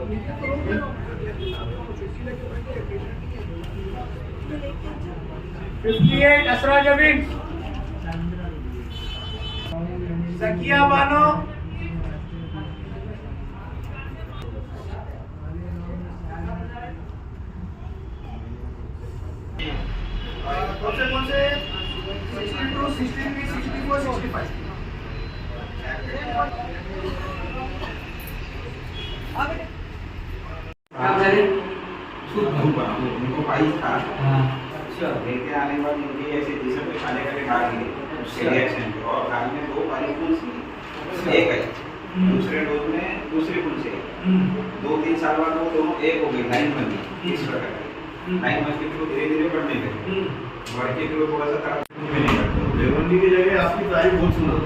58 असरा जमीन जकिया बानो कौन से 62 63 64 65 उनको पाई था। अच्छा लेके आने के बाद इनकी ऐसे जिसम पे खाने का खा गए रिएक्शन और गाल में 2 पानी फूल सी एक है दूसरे डोज में दूसरी फूल से 2-3 साल बाद वो दोनों एक हो गई लाइन बन गई इस प्रकार लाइन बन के फिर धीरे धीरे बढ़ने लगे बढ़ के फिर थोड़ा सा खराब में नहीं करते रेवंडी की जगह आपकी तारीफ बहुत सुंदर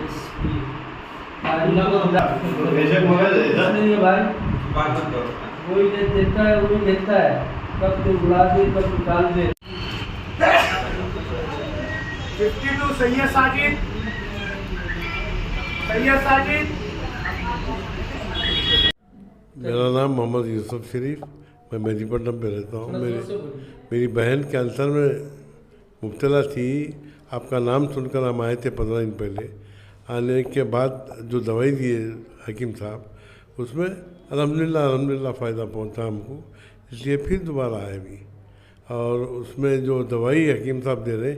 बेशक मगर नहीं है भाई, बात मत करो कोई देता है वही देता है, कब तो उड़ा दे कब तो डाल दे। 52 सैयद साजिद मेरा नाम मोहम्मद यूसुफ शरीफ, मैं मेदीपट्टनम पे रहता हूँ। मेरी बहन कैंसर में मुब्तला थी। आपका नाम सुनकर हम आए थे 15 दिन पहले। आने के बाद जो दवाई दिए हकीम साहब उसमें अल्हम्दुलिल्लाह फ़ायदा पहुंचा हमको, इसलिए फिर दोबारा आए भी। और उसमें जो दवाई हकीम साहब दे रहे,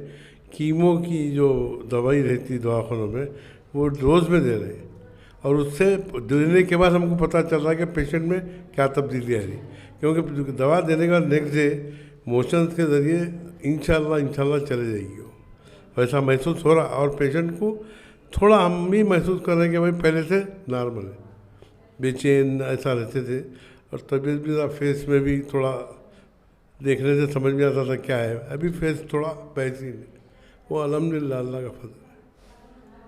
कीमो की जो दवाई रहती दवाखानों में वो डोज में दे रहे, और उससे देने के बाद हमको पता चल रहा है कि पेशेंट में क्या तब्दीली आ रही, क्योंकि दवा देने के बाद नेक्स्ट डे मोशंस के ज़रिए इंशाल्लाह चले जाएगी वो, वैसा महसूस हो रहा। और पेशेंट को थोड़ा हम भी महसूस कर रहे हैं कि भाई पहले से नॉर्मल है, बेचैन ऐसा रहते थे, और तबीयत भी फेस में भी थोड़ा देखने से समझ में आता था क्या है। अभी फेस थोड़ा बेहतरीन है, वो अल्हम्दुलिल्लाह अल्लाह का फजल है।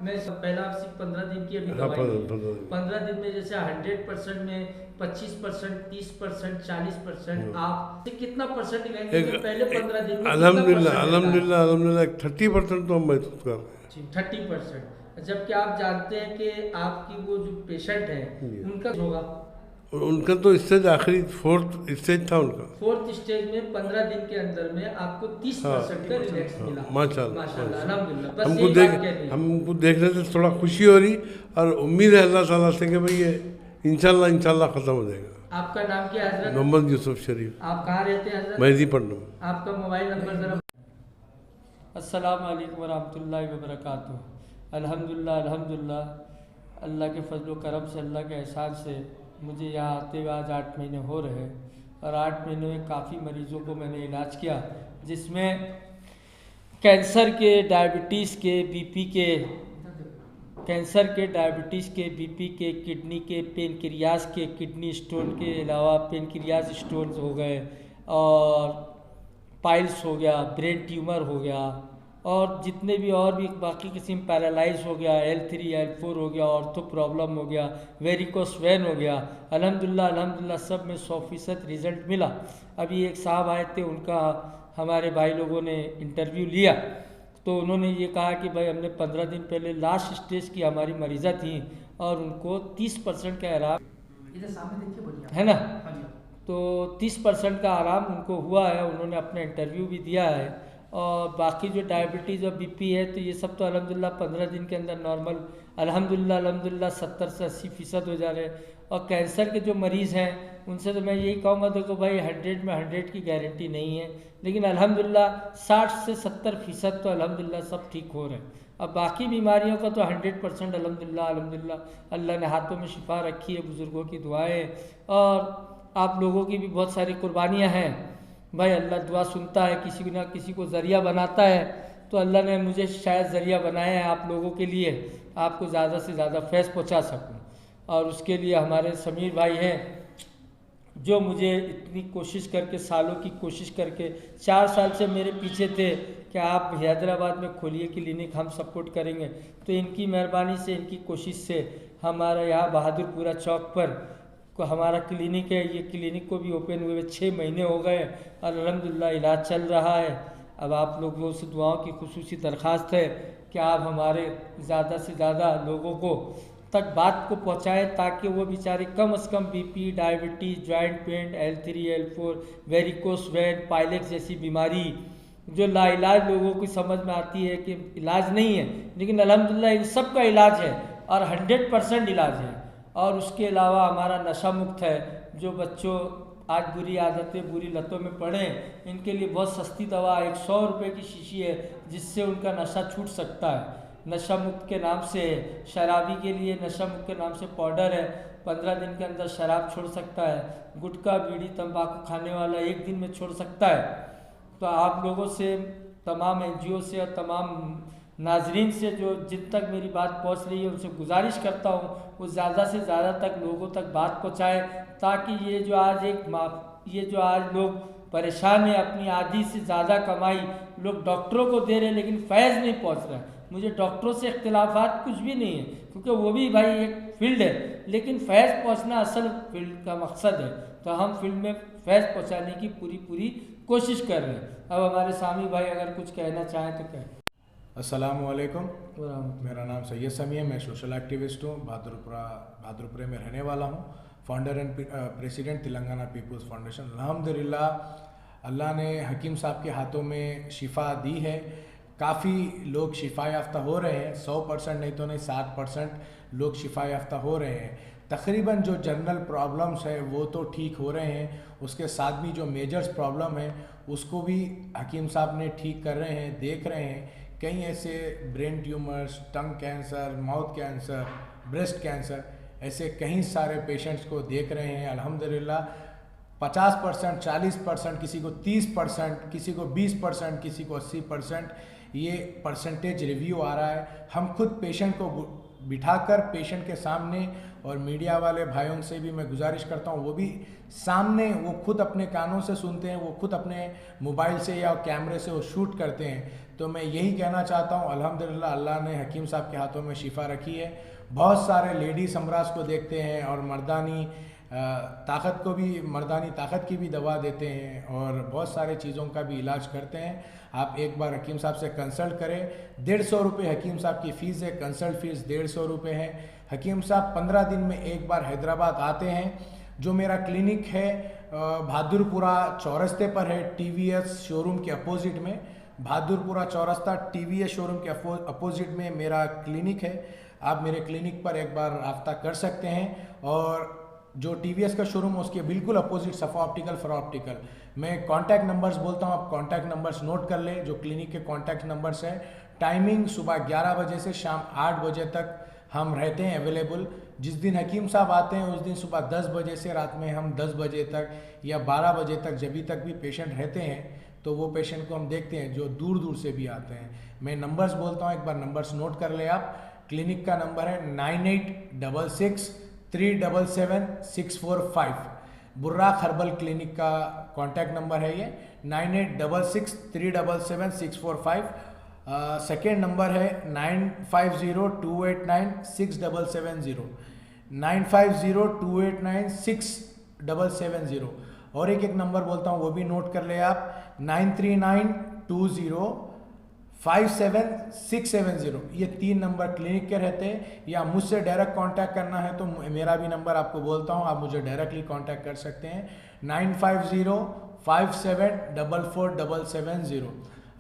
मैं सब पहला आपसे 15 दिन की अभी हाँ, दवाई ली। 15 दिन। 15 दिन में जैसे 100% में 25%, 30%, 40% आप कितना परसेंट लेंगे एक पहले 15 दिन में? अल्हम्दुलिल्लाह 30% तो हम महसूस कर रहे हैं। 30%, जबकि आप जानते हैं कि आपकी वो जो पेशेंट है उनका होगा, उनका तो स्टेज आखिरी 4th स्टेज था उनका। 4th स्टेज में 15 दिन के अंदर में आपको 30% का रिलैक्स मिला। माशाल्लाह अल्हम्दुलिल्लाह। बस हमको देखने से थोड़ा खुशी हो रही, और उम्मीद है अल्लाह ताला से कि भाई ये इंशाल्लाह ख़त्म हो जाएगा। आपका नाम क्या है हजरत? मोहम्मद यूसुफ शरीफ। आप कहाँ रहते हैं हजरत? मेदीपट्टनम। आपका मोबाइल नंबर ज़रा। अस्सलाम वालेकुम वरहमतुल्लाहि वबरकातुहू। अल्हम्दुलिल्लाह अल्लाह के फजल करम से, अल्लाह के एहसान से मुझे यहाँ आते हुए आज 8 महीने हो रहे हैं, और 8 महीने में काफ़ी मरीज़ों को मैंने इलाज किया, जिसमें कैंसर के, डायबिटीज़ के, बीपी के, बीपी के, किडनी के, पेनक्रियाज के, किडनी स्टोन के अलावा पेनक्रियाज स्टोन हो गए, और पाइल्स हो गया, ब्रेन ट्यूमर हो गया, और जितने भी और भी बाकी किस्म, पैरालाइज हो गया, L3 L4 हो गया, ऑर्थो प्रॉब्लम हो गया, वेरिकोस वेन हो गया। अल्हम्दुलिल्लाह सब में 100% रिज़ल्ट मिला। अभी एक साहब आए थे, उनका हमारे भाई लोगों ने इंटरव्यू लिया, तो उन्होंने ये कहा कि भाई हमने 15 दिन पहले लास्ट स्टेज की हमारी मरीज़ा थी, और उनको 30% का आराम, इधर सामने देखिए बढ़िया है ना, तो 30% का आराम उनको हुआ है। उन्होंने अपना इंटरव्यू भी दिया है। और बाकी जो डायबिटीज़ और बीपी है, तो ये सब तो अल्हम्दुलिल्लाह 15 दिन के अंदर नॉर्मल अल्हम्दुलिल्लाह 70 से 80% हो जा रहे हैं। और कैंसर के जो मरीज़ हैं उनसे तो मैं यही कहूँगा, देखो भाई 100 में 100 की गारंटी नहीं है, लेकिन अल्हम्दुलिल्लाह 60 से 70% तो अल्हम्दुलिल्लाह सब ठीक हो रहे हैं। अब बाकी बीमारियों का तो 100% अल्हम्दुलिल्लाह अल्लाह ने हाथों में शिफा रखी है, बुज़ुर्गों की दुआएँ और आप लोगों की भी बहुत सारी कुर्बानियाँ हैं। भाई अल्लाह दुआ सुनता है, किसी ना किसी को ज़रिया बनाता है, तो अल्लाह ने मुझे शायद ज़रिया बनाया है आप लोगों के लिए, आपको ज़्यादा से ज़्यादा फैज़ पहुँचा सकूँ। और उसके लिए हमारे समीर भाई हैं, जो मुझे इतनी कोशिश करके, सालों की कोशिश करके, 4 साल से मेरे पीछे थे कि आप हैदराबाद में खोलिए क्लिनिक, हम सपोर्ट करेंगे। तो इनकी मेहरबानी से, इनकी कोशिश से हमारा यहाँ बहादुरपुरा चौक पर को हमारा क्लिनिक है। ये क्लिनिक को भी ओपन हुए 6 महीने हो गए और अल्हम्दुलिल्लाह इलाज चल रहा है। अब आप लोगों से दुआओं की खुसूसी दरख्वास्त है कि आप हमारे ज़्यादा से ज़्यादा लोगों को तक बात को पहुंचाएं, ताकि वो बेचारे कम से कम BP, diabetes, joint pain, L3, L4, varicose vein, piles जैसी बीमारी जो लाइलाज लोगों की समझ में आती है कि इलाज नहीं है, लेकिन अल्हम्दुलिल्लाह इन सब का इलाज है और 100% इलाज है। और उसके अलावा हमारा नशा मुक्त है। जो बच्चों आज बुरी आदतें, बुरी लतों में पड़े, इनके लिए बहुत सस्ती दवा 100 रुपये की शीशी है, जिससे उनका नशा छूट सकता है। नशा मुक्त के नाम से है। शराबी के लिए नशा मुक्त के नाम से पाउडर है, 15 दिन के अंदर शराब छोड़ सकता है। गुटखा, बीड़ी, तंबाकू खाने वाला 1 दिन में छोड़ सकता है। तो आप लोगों से, तमाम NGO से और तमाम नाजरीन से जो जिन तक मेरी बात पहुंच रही है, उनसे गुजारिश करता हूं वो ज़्यादा से ज़्यादा तक लोगों तक बात पहुंचाए, ताकि ये जो आज लोग परेशान हैं, अपनी आधी से ज़्यादा कमाई लोग डॉक्टरों को दे रहे हैं, लेकिन फैज़ नहीं पहुंच रहा है। मुझे डॉक्टरों से इख्तिलाफात कुछ भी नहीं है, क्योंकि वो भी भाई एक फील्ड है, लेकिन फैज़ पहुंचना असल फील्ड का मकसद है। तो हम फील्ड में फैज़ पहुंचाने की पूरी कोशिश कर रहे हैं। अब हमारे सामी भाई अगर कुछ कहना चाहें तो कहें। अस्सलामुअलैकुम, मेरा नाम सैयद समी है। मैं सोशल एक्टिविस्ट हूँ, बहादुरपुरा में रहने वाला हूँ। Founder and president Telangana people's foundation. अल्हम्दुलिल्लाह अल्लाह ने हकीम साहब के हाथों में शिफा दी है। काफ़ी लोग शिफा याफ्ता हो रहे हैं, 100% नहीं तो नहीं 60% लोग शिफा याफ्ता हो रहे हैं। तकरीबन जो जनरल प्रॉब्लम्स है वो तो ठीक हो रहे हैं, उसके साथ भी जो मेजर्स प्रॉब्लम है उसको भी हकीम साहब ने ठीक कर रहे हैं, देख रहे हैं। कई ऐसे brain tumours, tongue cancer, mouth cancer, breast cancer, ऐसे कई सारे पेशेंट्स को देख रहे हैं। अल्हम्दुलिल्लाह 50%, 40%, किसी को 30%, किसी को 20%, किसी को 80%, ये परसेंटेज रिव्यू आ रहा है। हम खुद पेशेंट को बिठाकर पेशेंट के सामने, और मीडिया वाले भाइयों से भी मैं गुजारिश करता हूँ वो भी सामने, वो खुद अपने कानों से सुनते हैं, वो खुद अपने मोबाइल से या कैमरे से वो शूट करते हैं। तो मैं यही कहना चाहता हूँ, अल्हम्दुलिल्लाह अल्लाह ने हकीम साहब के हाथों में शिफा रखी है। बहुत सारे लेडीज़ अमराज को देखते हैं और मर्दानी ताकत की भी दवा देते हैं, और बहुत सारे चीज़ों का भी इलाज करते हैं। आप एक बार हकीम साहब से कंसल्ट करें। 150 रुपये हकीम साहब की फ़ीस है, कंसल्ट फ़ीस 150 रुपये है। हकीम साहब 15 दिन में एक बार हैदराबाद आते हैं। जो मेरा क्लिनिक है बहादुरपुरा चौरस्ते पर है, TVS शोरूम के अपोजिट में। बहादुरपुरा चौरस्ता TVS शोरूम के अपोजिट में मेरा क्लिनिक है। आप मेरे क्लिनिक पर एक बार राब्ता कर सकते हैं। और जो TVS का शोरूम है उसके बिल्कुल अपोजिट सफ़ा ऑप्टिकल, फरा ऑप्टिकल। मैं कॉन्टैक्ट नंबर्स बोलता हूँ, आप कॉन्टैक्ट नंबर्स नोट कर ले। जो क्लिनिक के कॉन्टैक्ट नंबर्स हैं, टाइमिंग सुबह 11 बजे से शाम 8 बजे तक हम रहते हैं अवेलेबल। जिस दिन हकीम साहब आते हैं उस दिन सुबह 10 बजे से रात में हम 10 बजे तक या 12 बजे तक, जब तक भी पेशेंट रहते हैं तो वो पेशेंट को हम देखते हैं जो दूर दूर से भी आते हैं। मैं नंबर्स बोलता हूँ, एक बार नंबर्स नोट कर ले आप। क्लिनिक का नंबर है 9866 377 645। बुर्राक हर्बल क्लिनिक का कॉन्टैक्ट नंबर है ये, 9866 377 645। सेकेंड नंबर है 9502896770, 9502896770। और एक नंबर बोलता हूँ वो भी नोट कर ले आप, 9392057670। ये 3 नंबर क्लिनिक के रहते हैं। या मुझसे डायरेक्ट कांटेक्ट करना है तो मेरा भी नंबर आपको बोलता हूँ, आप मुझे डायरेक्टली कांटेक्ट कर सकते हैं, 9505744770।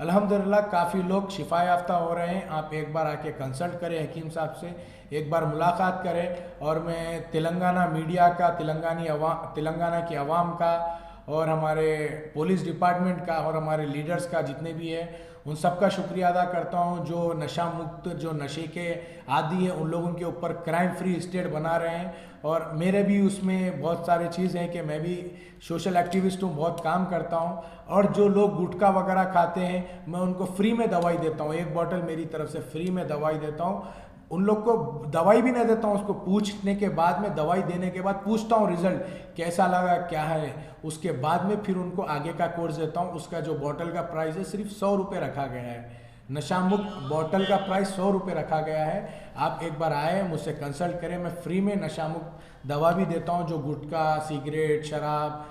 अल्हम्दुलिल्लाह काफ़ी लोग शिफा याफ्ता हो रहे हैं। आप एक बार आके कंसल्ट करें हकीम साहब से, एक बार मुलाकात करें। और मैं तेलंगाना मीडिया का, तेलंगाना की आवाम का, और हमारे पुलिस डिपार्टमेंट का, और हमारे लीडर्स का, जितने भी है उन सब का शुक्रिया अदा करता हूं। जो नशा मुक्त, जो नशे के आदी हैं, उन लोगों के ऊपर क्राइम फ्री स्टेट बना रहे हैं। और मेरे भी उसमें बहुत सारी चीज़ हैं कि मैं भी सोशल एक्टिविस्ट हूँ, बहुत काम करता हूँ। और जो लोग गुटखा वगैरह खाते हैं मैं उनको फ्री में दवाई देता हूँ, 1 बॉटल मेरी तरफ से फ्री में दवाई देता हूँ। उन लोग को दवाई भी नहीं देता हूँ, उसको पूछने के बाद में, दवाई देने के बाद पूछता हूँ रिजल्ट कैसा लगा, क्या है, उसके बाद में फिर उनको आगे का कोर्स देता हूँ। उसका जो बॉटल का प्राइस है सिर्फ 100 रुपये रखा गया है। नशा मुक्त बॉटल का प्राइस 100 रुपये रखा गया है। आप एक बार आए, मुझसे कंसल्ट करें, मैं फ्री में नशा मुक्त दवा भी देता हूँ। जो गुटखा, सिगरेट, शराब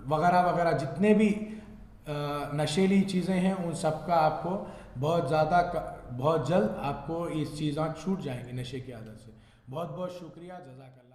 वगैरह वगैरह जितने भी नशीली चीज़ें हैं उन सब का आपको बहुत जल्द आपको इस चीज़ें छूट जाएंगी नशे की आदत से। बहुत बहुत शुक्रिया, जज़ाकल्लाह।